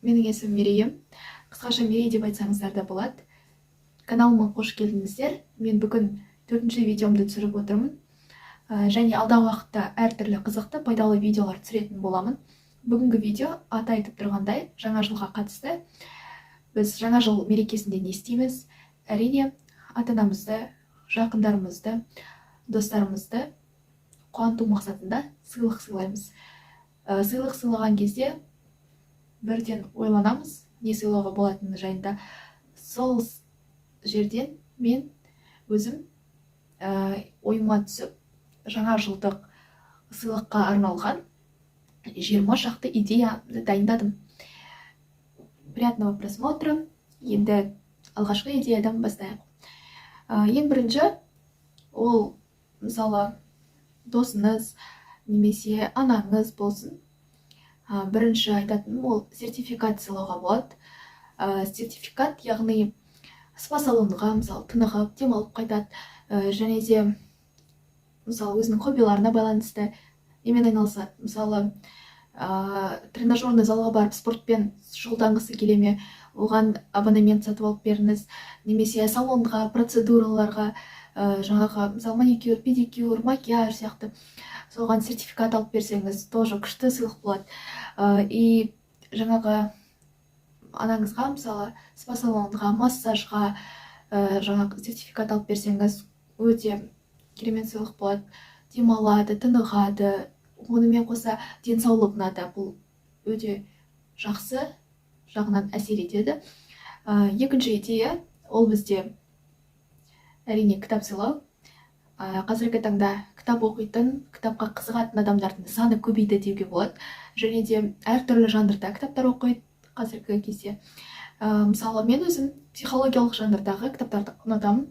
Менің есімім Мерейім. Қысқаша Мерей деп айтсаңыздар да болады. Каналыма қош келдіңіздер. Мен бүгін 4-ші видеомды түсіріп отырмын. Және алдағы уақытта әртүрлі қызықты, пайдалы видеолар түсіретін боламын. Бүгінгі видео аты айтып тұрғандай жаңа жылға қатысты. Біз жаңа жыл мерекесінде не істейміз? Әрине, ата-анамызды, жақындарымызды, достарымызды қуанту мақсатында сыйлық сыйлаймыз. Сыйлық сыйлаған кезде бірден ойланамыз, не сыйлауға болатыны жайында. Сол жерден мен өзім ойыма түсіп, жаңа жылдық сыйлыққа арналған 20 шақты идеяны дайындадым. Приятного просмотра. Енді алғашқы идеядан бастайық. Ең бірінші, ол мысалы досыңыз немесе анаңыз болсын. Бірінші айтатыным ол сертификат сыйлауға болады. Сертификат, яғни спа салонға, мысалы, тынығып, демалып қайтады. Және де, мысалы, өзінің хоббиларына байланысты немен айналысады. Мысалы, тренажерный залға барып спортпен шұғылданғысы келе ме, оған абонемент сатып алып беріңіз. Немесе салонға, процедураларға, жаңағы, мысалы, маникюр, педикюр, макияж сияқты соған сертификат алып берсеңіз, тоже күшті сыйлық болады. И жаңағы анаңызға, мысалы, спа салонға, массажға жаңағы сертификат алып берсеңіз, өте керемет сыйлық болады. Демалады, тынығады, онымен қоса денсаулығына да бұл өте жақсы жағынан әсер етеді. Екінші идея, ол бізде әрине кітап сыйлау. Қазіргі таңда кітап оқитын, кітапқа қызығатын адамдардың саны көбейді деуге болады. Және де әртүрлі жанрда кітаптар оқиды қазіргі кезде. Мысалы, мен өзім психологиялық жанрдағы кітаптарды ұнатамын.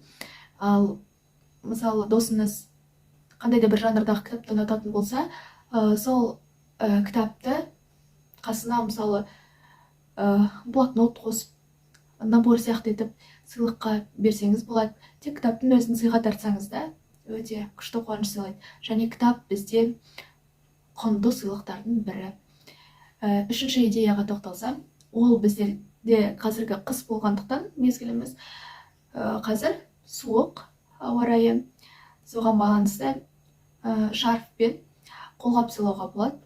Ал мысалы, досыңыз қандай да бір жанрдағы кітапты ұнататын болса, сол кітапты қасына, мысалы, блокнот қосып, набор сияқты етіп сыйлыққа берсеңіз болады. Тек кітаптың өзін сыйға тартсаңыз да өте күшті қуаныш сыйлайды. Және кітап бізде құнды сыйлықтардың бірі. Үшінші идеяға тоқталсам, ол біздерде қазіргі қыс болғандықтан мезгіліміз қазір суық ауа райы, соған байланысты шарфпен қолғап сыйлауға болады.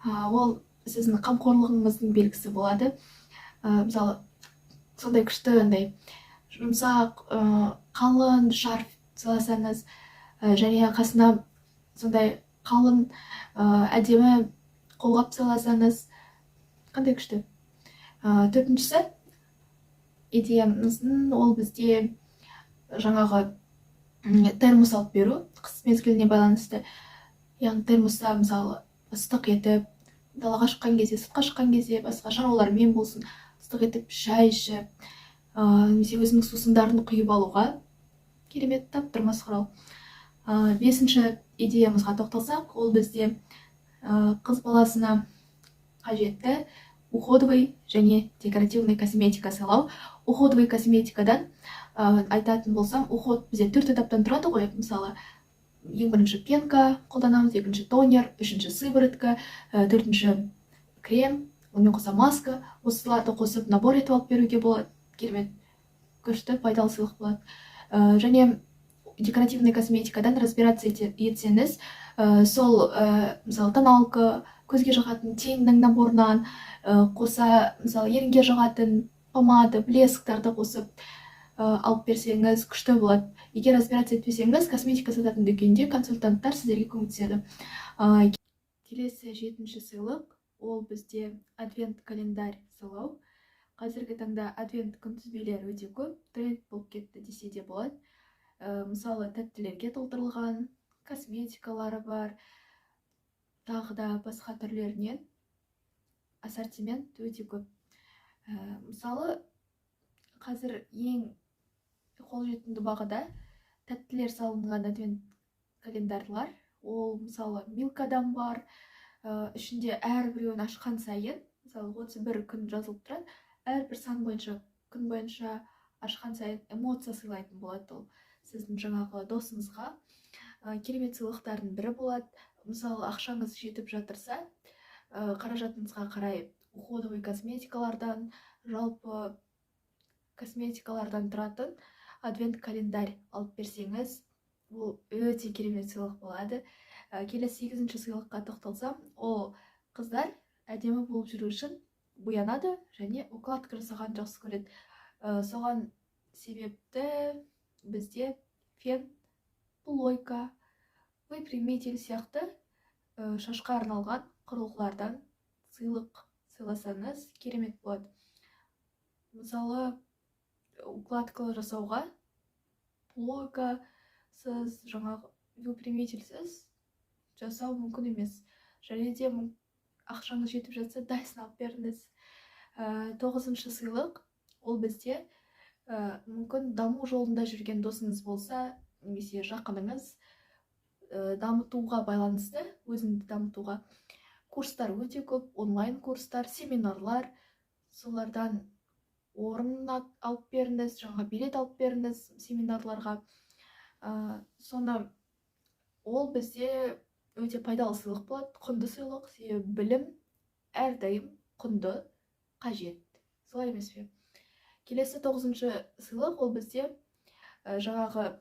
Ол сіздің қамқорлығыңыздың белгісі болады. Мысалы, сондай күшті, жұмсақ, қалың шарф сыйласаңыз, және қасына сондай қалың, әдемі қолғап сыйласаңыз, қандай күшті. Төртіншісі идеямыздың ол бізде жаңағы термос алып беру, қыс мезгіліне байланысты. Яғни термоста, мысалы, ыстық етіп, далаға шыққан кезде, сыртқа шыққан кезде, басқа шаруалармен болсын, ыстық етіп шай ішіп, немесе өзінің сусындарын құйып алуға керемет таптырмас құрал. Бесінші идеямызға тоқталсақ, ол бізде қыз баласына қажетті уходовый және декоративный косметика сыйлау. Уходовый косметикадан айтатын болсам, уход бізде 4 этаптан тұрады ғой. Мысалы, ең бірінші пенка қолданамыз, екінші тонер, үшінші сыворотка, төртінші крем, онымен қоса маска. Осыларды қосып набор етіп алып беруге болады. Керемет күшті пайдалы сыйлық болады. Және декоративный косметикадан разбираться етсеңіз, сол, мысалы, тоналка, көзге жағатын теңнің наборынан қоса, мысалы, ерінге жағатын помада, блесктарды қосып алып берсеңіз күшті болады. Егер разбираться етпесеңіз, косметика сататын дүкенде консультанттар сіздерге көмектеседі. Келесі 7-ші сыйлық, ол бізде адвент календарь сыйлау. Қазіргі таңда адвент күнтізбелер өте көп, тренд болып кетті десе де болады. Мысалы, тәттілерге толтырылған косметикалары бар, тағы да басқа түрлерінен ассортимент өте көп. Мысалы, қазір ең қолжетімді бағада тәттілер салынған адвент календарлар, ол, мысалы, Милкадан бар, ішінде әрбіреуін ашқан сайын, мысалы, 31 күн жазылып тұрады, әрбір сан бойынша, күн бойынша ашқан сайын эмоция сыйлайтын болады. Ол сіздің жаңағы досыңызға керемет сыйлықтардың бірі болады. Мысалы, ақшаңыз жетіп жатырса, қаражатыңызға қарай уходовый косметикалардан, жалпы косметикалардан тұратын адвент календарь алып берсеңіз, бұл өте керемет сыйлық болады. Келесі 8-ші сыйлыққа тоқталсам, ол қыздар әдемі болып жүру үшін боянады және укладка жасаған жақсы көреді. Соған себепті бізде фен, плойка, выпрямитель сияқты шашқа арналған құрылғылардан сыйлық сыйласаңыз керемет болады. Мысалы, укладка жасауға плойка сіз жаңағы выпрямительсіз жасау мүмкін емес. Және де ақшаңыз жетіп жатса, Dyson алып беріңіз. 9-шы сыйлық, ол бізде мүмкін даму жолында жүрген досыңыз болса, немесе жақыныңыз дамытуға байланысты, өзіңді дамытуға курстар өте көп, онлайн курстар, семинарлар, солардан орын алып беріңіз, жаңа билет алып беріңіз семинарларға. Сонда ол бізде өте пайдалы сыйлық болады, құнды сыйлық, себебі білім әрдайым құнды, қажет. Солай емес пе? Келесі 9-шы сыйлық, ол бізде жаңағы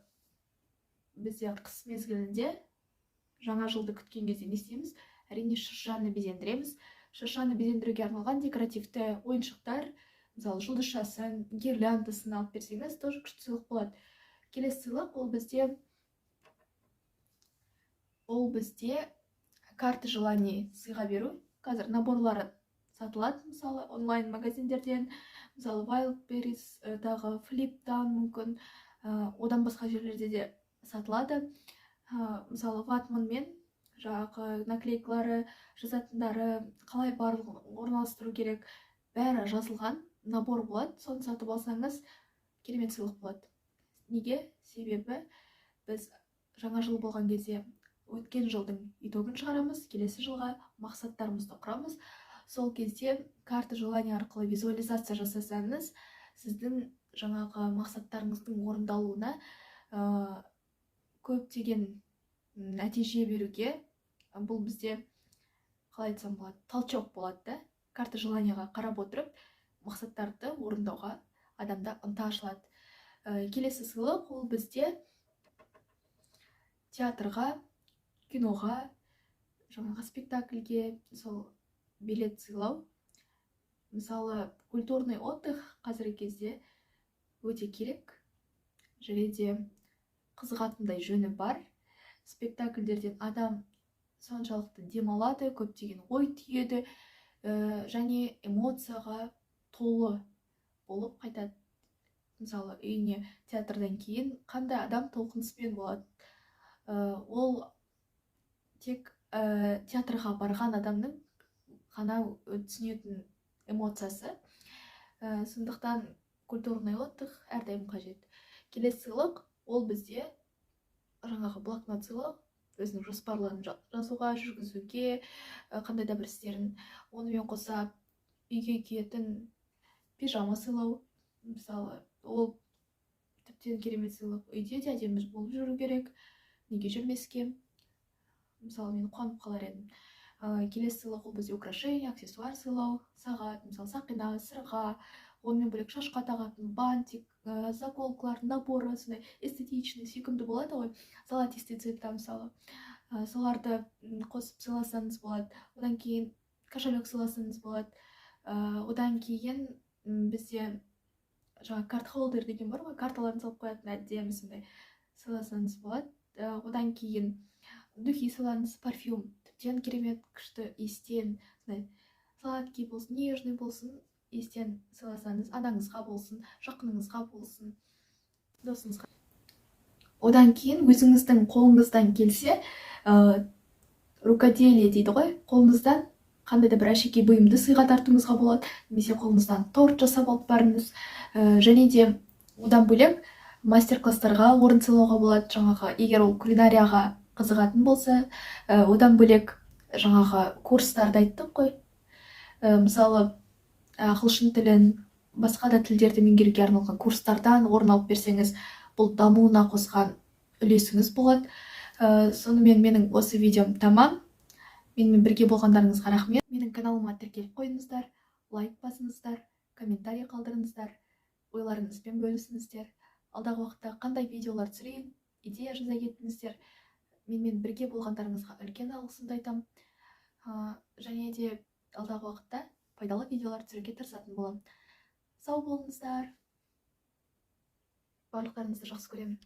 бізде қыс мезгілінде жаңа жылды күткен кезде не істейміз? Әрине шыршаны безендіреміз. Шыршаны безендіруге арналған декоративті ойыншықтар, мысалы жұлдызшасын, гирляндасын алып берсеңіз, тоже күшті сыйлық болады. Келесі сыйлық, ол бізде карта желаний сыйға беру. Қазір наборлары сатылады, мысалы онлайн магазиндерден, мысалы Wildberries, тағы Flip'тан мүмкін, одан басқа жерлерде де сатылады. Мысалы ватманмен жаңағы наклейкалары, жазатындары, қалай барлығын орналастыру керек, бәрі жазылған набор болады. Соны сатып алсаңыз керемет сыйлық болады. Неге? Себебі біз жаңа жыл болған кезде өткен жылдың итогын шығарамыз, келесі жылға мақсаттарымызды құрамыз. Сол кезде карта желаний арқылы визуализация жасасаңыз, сіздің жаңағы мақсаттарыңыздың орындалуына көптеген нәтиже беруге, бұл бізде, қалай айтсам болады, толчок болады да. Карта желанияға қарап отырып, мақсаттарды орындауға адамда ынта ашылады. Келесі сыйлық, ол бізде театрға, киноға, жаңағы спектакльге сол билет сыйлау. Мысалы, культурный отдых қазіргі кезде өте керек, және де қызығатындай жөні бар. Спектакльдерден адам соншалықты демалады, көптеген ой түйеді, және эмоцияға толы болып қайтады. Мысалы, үйіне театрдан кейін қандай адам толқыныспен болады. Ол тек театрға барған адамның ғана түсінетін эмоциясы. Сондықтан культурный отдых әрдайым қажет. Келесі сыйлық, ол бізде жаңағы блокнот сыйлық, өзінің жоспарларын жазуға, жүргізуге, қандай да бір істерін. Онымен қоса үйге киетін пижама сыйлау. Мысалы, ол тіптен керемет сыйлық. Үйде де әдемі болып жүру керек, неге жүрмеске. Мысалы, мен қуанып қалар едім. Келесі сыйлық, ол бізде украшение, аксессуар сыйлау, сағат, мысалы сақина, сырға, онымен бөлек шашқа тағатын бантик, заколкалар, наборы, сондай эстетичный, сүйкімді болады ғой, золотистый цветта, мысалы. Соларды қосып сыйласаңыз болады. Одан кейін кошелек сыйласаңыз болады. Одан кейін бізде жаңа карт холдер деген бар ғой, карталарын салып қоятын әдемі сондай сыйласаңыз болады. Одан кейін духи сыйлаңыз, парфюм, тіптен керемет күшті естен, сладкий болсын, нежный болсын, естен сыйласаңыз, анаңызға болсын, жақыныңызға болсын, досыңызға. Одан кейін өзіңіздің қолыңыздан келсе, рукоделие дейді ғой, қолыңыздан қандай да бір әшекей бұйымды сыйға тартуыңызға болады, немесе қолыңыздан торт жасап алып барыңыз. Және де одан бөлек мастер-класстарға орын сыйлауға болады. Жаңағы, егер ол кулинарияға қызығатын болса, одан бөлек жаңағы курстарды айттық қой. Мысалы, ағылшын тілін, басқа да тілдерді меңгеруге арналған курстардан орын алып берсеңіз, бұл дамуына қосқан үлесіңіз болады. Сонымен менің осы видеом тамам. Менімен бірге болғандарыңызға рахмет. Менің каналыма тіркеліп қойыңыздар. лайк басыңыздар, комментарий қалдырыңыздар, ойларыңызбен бөлісіңіздер. Алдағы уақытта қандай видеолар түсірейін, идея жаза кетіңіздер. Менімен бірге болғандарыңызға үлкен алғысымды айтамын. Және де алдағы уақытта пайдалы видеолар түсіруге тырысатын боламын. Сау болыңыздар. Барлықтарыңызды жақсы көремін.